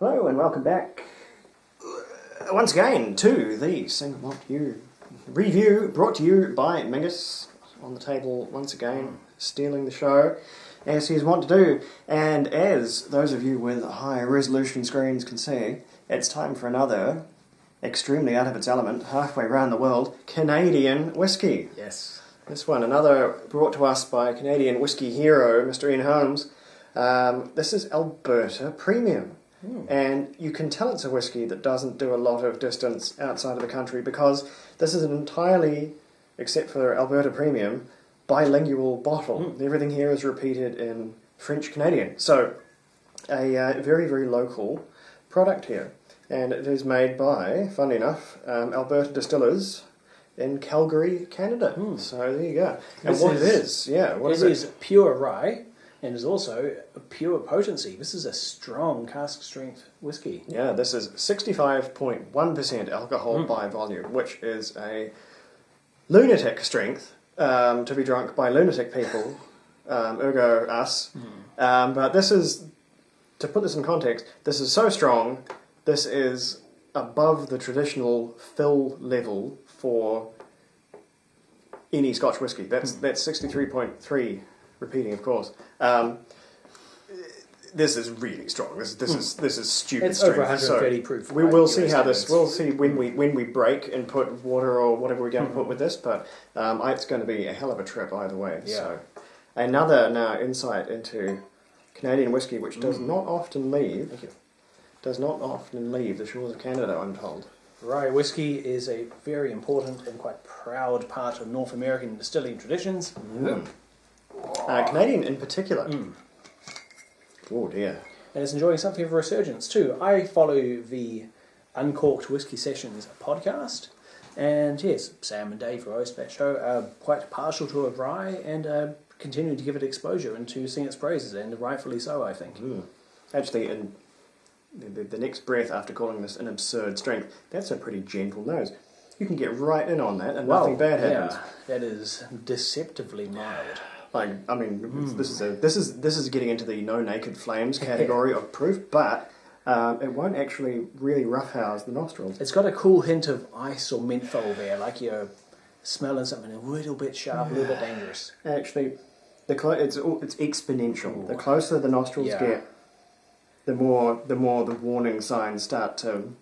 Hello and welcome back once again to the Single Malt review brought to you by Mingus. On the table once again, stealing the show as he's wont to do. And as those of you with high resolution screens can see, it's time for another extremely out of its element, halfway around the world, Canadian whiskey. Yes. This one, another brought to us by Canadian whiskey hero, Mr. Ian Holmes. This is Alberta Premium. And you can tell it's a whiskey that doesn't do a lot of distance outside of the country because this is an entirely, except for Alberta Premium, bilingual bottle. Everything here is repeated in French-Canadian. So, a very, very local product here. And it is made by, funnily enough, Alberta Distillers in Calgary, Canada. So there you go. And what it is, what is it? It is pure rye. And is also a pure potency. This is a strong cask strength whiskey. Yeah, this is 65.1% alcohol by volume, which is a lunatic strength to be drunk by lunatic people, ergo us. But this is, to put this in context, this is so strong, this is above the traditional fill level for any Scotch whiskey. That's 63.3. Repeating, of course. This is really strong. This is stupid. It's strength. over 130 proof. We will see how this. We'll see when we break and put water or whatever we're going to put with this. But it's going to be a hell of a trip either way. Yeah. So another now insight into Canadian whiskey, which does not often leave. Thank you. Does not often leave the shores of Canada, I'm told. Rye whiskey is a very important and quite proud part of North American distilling traditions. Canadian in particular. Oh dear. And it's enjoying something of a resurgence too. I follow the Uncorked Whiskey Sessions podcast, and yes, Sam and Dave, who host that show, are quite partial to a rye and continue to give it exposure and to sing its praises, and rightfully so, I think. Actually, in the next breath after calling this an absurd strength, that's a pretty gentle nose. You can get right in on that and nothing bad happens. Yeah, that is deceptively mild. This is getting into the no naked flames category of proof, but it won't actually really roughhouse the nostrils. It's got a cool hint of ice or menthol there, like you're smelling something a little bit sharp, a little bit dangerous. Actually, it's exponential. The closer the nostrils get, the more the warning signs start to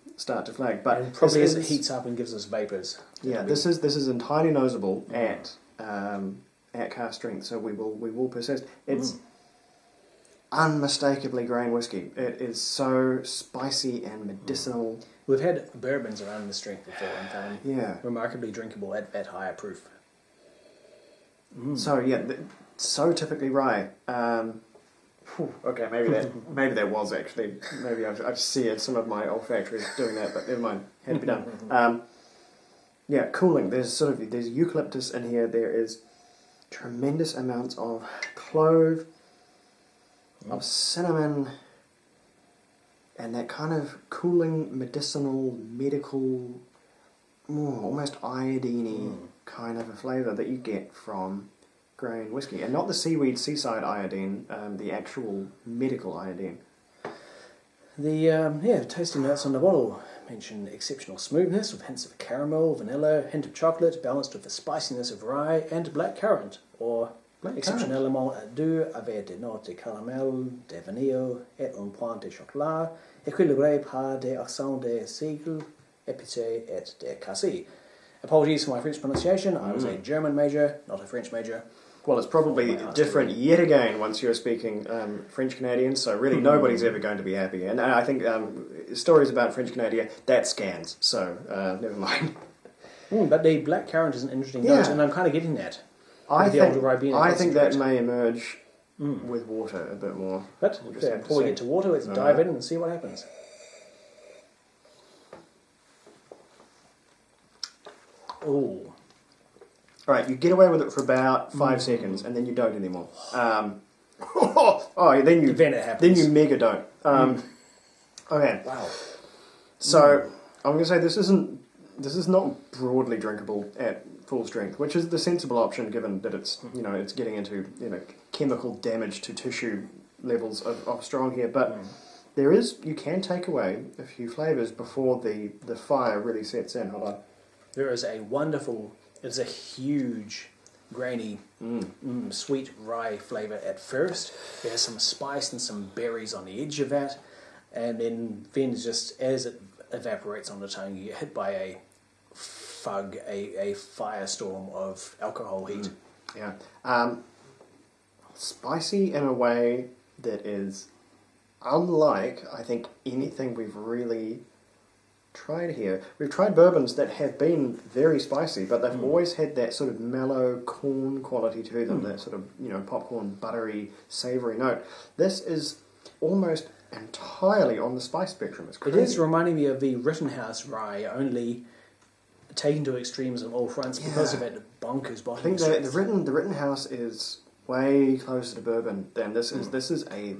flag. But and probably as it heats up and gives us vapours. Yeah, this is entirely noseable at cask strength, so we will persist. It's unmistakably grain whiskey. It is so spicy and medicinal. We've had bourbons around the strength before and found them remarkably drinkable at that higher proof. So so typically rye. Okay, maybe that was actually, maybe I've seared some of my olfactory doing that, but never mind, had to be done. Cooling. There's eucalyptus in here. There is tremendous amounts of clove, of cinnamon, and that kind of cooling, medicinal, medical, almost iodine-y kind of a flavour that you get from grain whiskey. And not the seaside iodine, the actual medical iodine. The tasting notes on the bottle mention exceptional smoothness with hints of caramel, vanilla, hint of chocolate, balanced with the spiciness of rye and black currant, or exceptionnellement doux avec des notes de caramel, de vanille et un point de chocolat, équilibré par des accents de seigle, épicé et de cassis. Apologies for my French pronunciation. I was a German major, not a French major. Well, it's probably different yet again once you're speaking French-Canadian, so really nobody's ever going to be happy. And I think stories about French-Canadian, that scans, so never mind. But the black currant is an interesting note, and I'm kind of getting that. I think that may emerge with water a bit more. But before we get to water, let's dive in and see what happens. Oh. Alright, you get away with it for about 5 seconds, and then you don't anymore. Then you mega don't. Okay. Wow. So, I'm going to say this is not broadly drinkable at full strength, which is the sensible option given that it's getting into chemical damage to tissue levels of strong here. But you can take away a few flavours before the fire really sets in. Hold on. There is a wonderful, it's a huge, grainy, sweet rye flavour at first. There's some spice and some berries on the edge of that, and then just as it evaporates on the tongue, you get hit by a fug, a firestorm of alcohol heat. Yeah. Spicy in a way that is unlike, I think, anything we've really tried here. We've tried bourbons that have been very spicy, but they've always had that sort of mellow corn quality to them, that sort of, popcorn, buttery, savoury note. This is almost entirely on the spice spectrum. It's crazy. It is reminding me of the Rittenhouse rye, only taken to extremes on all fronts because of it bonkers bottling. I think the Rittenhouse is way closer to bourbon than this is. This is a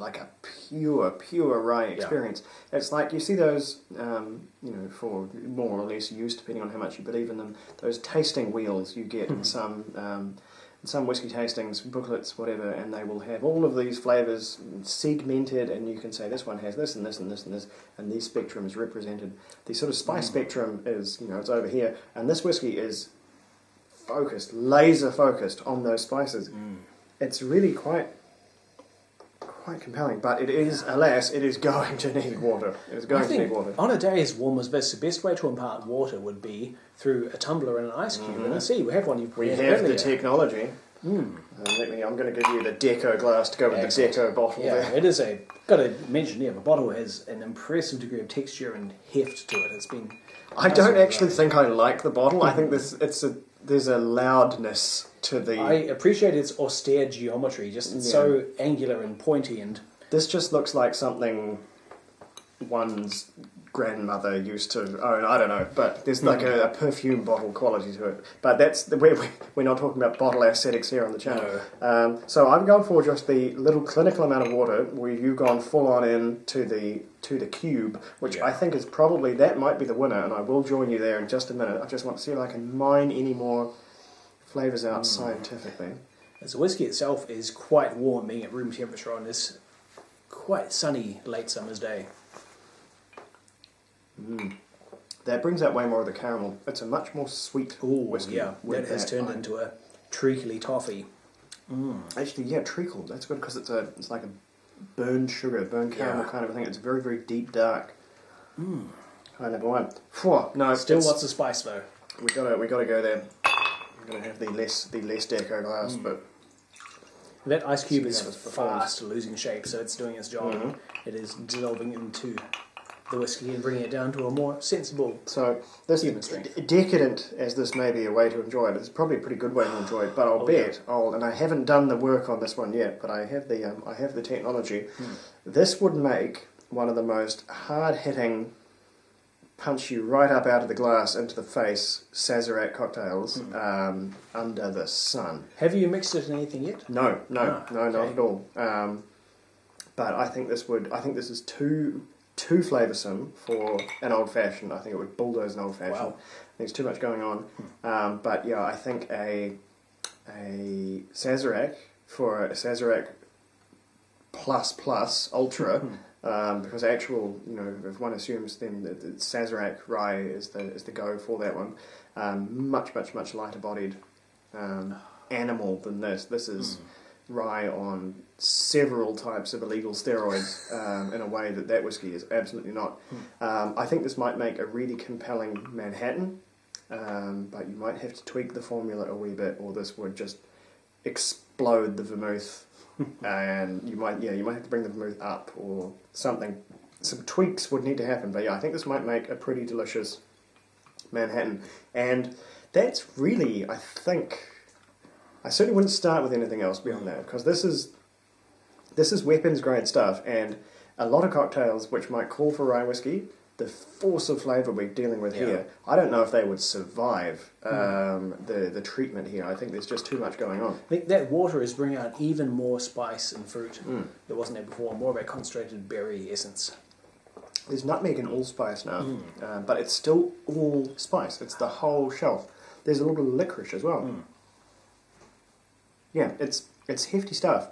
pure rye experience. Yeah. It's like you see those, for more or less use, depending on how much you believe in them, those tasting wheels you get in some whiskey tastings, booklets, whatever, and they will have all of these flavours segmented, and you can say this one has this and this and this and this, and these spectrums represented. The sort of spice spectrum is, it's over here, and this whiskey is focused, laser focused on those spices. It's really quite compelling, but it is, alas, it is going to need water. It is going to need water. On a day as warm as this, the best way to impart water would be through a tumbler and an ice cube. And I see we have one. We have the technology. I'm going to give you the Deco glass to go with the Deco bottle. Yeah, there. it is got to mention, the bottle has an impressive degree of texture and heft to it. It's been. I don't actually think I like the bottle. I think there's a loudness to the... I appreciate its austere geometry, just so angular and pointy, and... This just looks like something one's grandmother used to own, I don't know, but there's like a perfume bottle quality to it. But we're not talking about bottle aesthetics here on the channel. No. So I've gone for just the little clinical amount of water, where you've gone full on in to the cube, which I think is probably, that might be the winner, and I will join you there in just a minute. I just want to see if I can mine any more flavours out scientifically. As the whiskey itself is quite warm, being at room temperature on this quite sunny late summer's day. That brings out way more of the caramel. It's a much more sweet whiskey. Yeah, that has turned into a treacly toffee. Actually, treacle. That's good because it's like a burnt sugar, burnt caramel kind of thing. It's very, very deep, dark kind of wine. No, still lots of spice though. We gotta go there. I'm gonna have the less Deco glass, but that ice cube is fast losing shape, so it's doing its job. It is dissolving into the whiskey and bringing it down to a more sensible. So this decadent as this may be a way to enjoy it, it's probably a pretty good way to enjoy it. But and I haven't done the work on this one yet, but I have the technology. This would make one of the most hard-hitting, punch you right up out of the glass into the face Sazerac cocktails under the sun. Have you mixed it in anything yet? No, not at all. But I think this is too flavoursome for an old fashioned. I think it would bulldoze an old fashioned. Wow. I think there's too much going on. But yeah, I think a Sazerac for a Sazerac plus ultra. Because actual, if one assumes then that the Sazerac rye is the go for that one, much lighter bodied animal than this. This is rye on several types of illegal steroids in a way that whiskey is absolutely not. I think this might make a really compelling Manhattan, but you might have to tweak the formula a wee bit, or this would just explode the vermouth. And you might have to bring the vermouth up or something. Some tweaks would need to happen, but I think this might make a pretty delicious Manhattan. And that's really, I think, I certainly wouldn't start with anything else beyond that, because this is weapons grade stuff, and a lot of cocktails which might call for rye whiskey, the force of flavour we're dealing with here, I don't know if they would survive the treatment here. I think there's just too much going on. I think that water is bringing out even more spice and fruit that wasn't there before, more of a concentrated berry essence. There's nutmeg in allspice now, but it's still all spice. It's the whole shelf. There's a little licorice as well. Yeah, it's hefty stuff.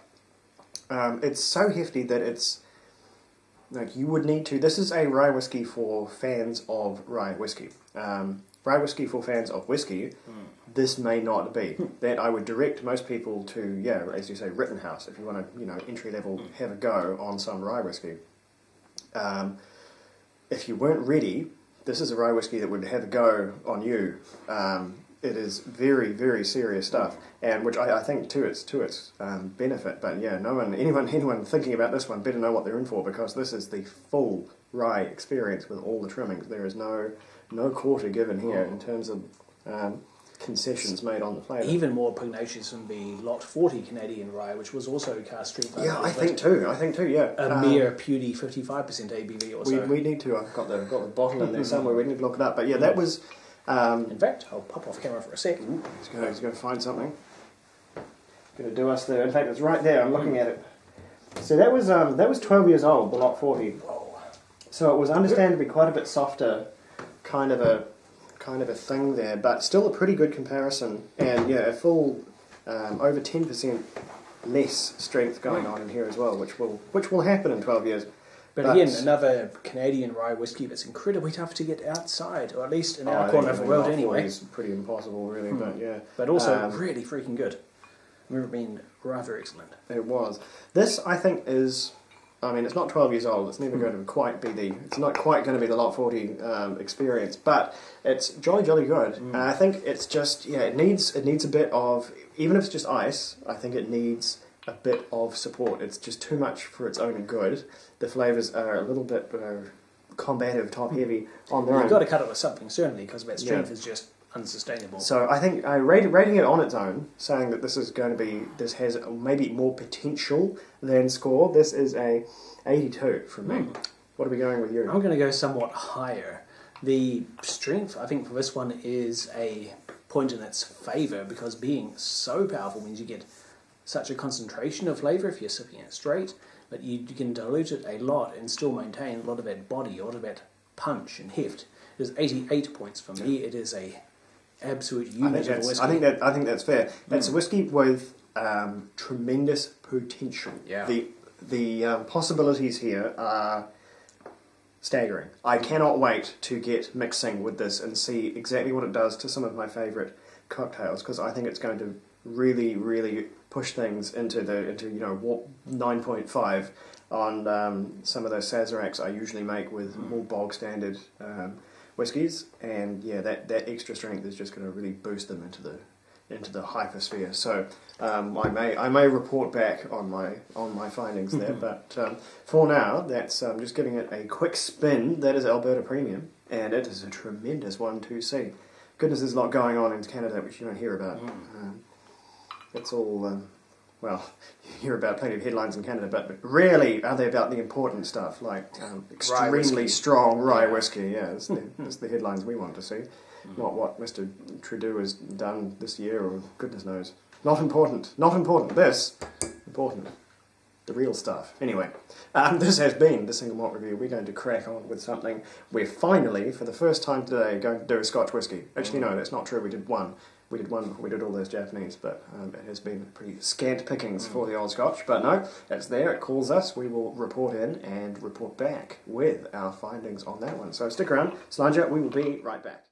It's so hefty that like you would need to. This is a rye whiskey for fans of rye whiskey. Rye whiskey for fans of whiskey. This may not be. That I would direct most people to, yeah, as you say, Rittenhouse, if you want to, entry level, have a go on some rye whiskey. If you weren't ready, this is a rye whiskey that would have a go on you. It is very, very serious stuff, and which I think to its benefit. But yeah, anyone thinking about this one better know what they're in for, because this is the full rye experience with all the trimmings. There is no quarter given here in terms of concessions made on the flavour. Even more pugnacious than the Lot 40 Canadian rye, which was also Cask Street. Yeah, I think too. Yeah, a mere puny 55% ABV or so. We need to. I've got the bottle in there somewhere. We need to look it up. But yeah, that was. In fact, I'll pop off camera for a sec. He's going to find something. Going to do us there. In fact, it's right there. I'm looking at it. So that was 12 years old, the Lot 40. Whoa. So it was understandably quite a bit softer, kind of a thing there, but still a pretty good comparison. And yeah, a full over 10% less strength going on in here as well, which will happen in 12 years. But again, another Canadian rye whiskey that's incredibly tough to get outside, or at least in our corner of the world anyway. It's pretty impossible, really, but yeah. But also really freaking good. I remember it being rather excellent. It was. This, I think, is... I mean, it's not 12 years old. It's never going to quite be the... It's not quite going to be the Lot 40 experience, but it's jolly good. And I think it's just... Yeah, it needs a bit of... Even if it's just ice, I think it needs a bit of support. It's just too much for its own good. The flavours are a little bit combative, top-heavy on their own. You've got to cut it with something, certainly, because that strength is just unsustainable. So I think rating it on its own, saying that this has maybe more potential than score, this is a 82 from me. What are we going with you? I'm going to go somewhat higher. The strength, I think, for this one is a point in its favour, because being so powerful means you get such a concentration of flavour if you're sipping it straight, but you can dilute it a lot and still maintain a lot of that body, a lot of that punch and heft. It is 88 points for me. It is a absolute unit of whiskey. I think that's fair. It's a whiskey with tremendous potential. Yeah. The possibilities here are staggering. I cannot wait to get mixing with this and see exactly what it does to some of my favourite cocktails, because I think it's going to really, really push things into 9.5 on some of those Sazeracs I usually make with more bog standard whiskies, and yeah, that extra strength is just going to really boost them into the hypersphere. So I may report back on my findings there, but for now, that's just giving it a quick spin. That is Alberta Premium, and it is a tremendous one to see. Goodness, there's a lot going on in Canada which you don't hear about. It's all, well, you hear about plenty of headlines in Canada, but rarely are they about the important stuff, like extremely strong rye whiskey. Yeah, it's the headlines we want to see, not what Mr. Trudeau has done this year, or goodness knows. Not important. This, important. The real stuff. Anyway, this has been the Single Malt Review. We're going to crack on with something. We're finally, for the first time today, going to do a Scotch whiskey. Actually, no, that's not true. We did one. We did one before we did all those Japanese, but it has been pretty scant pickings for the old Scotch. But no, it's there, it calls us, we will report in and report back with our findings on that one. So stick around, Slanja, we will be right back.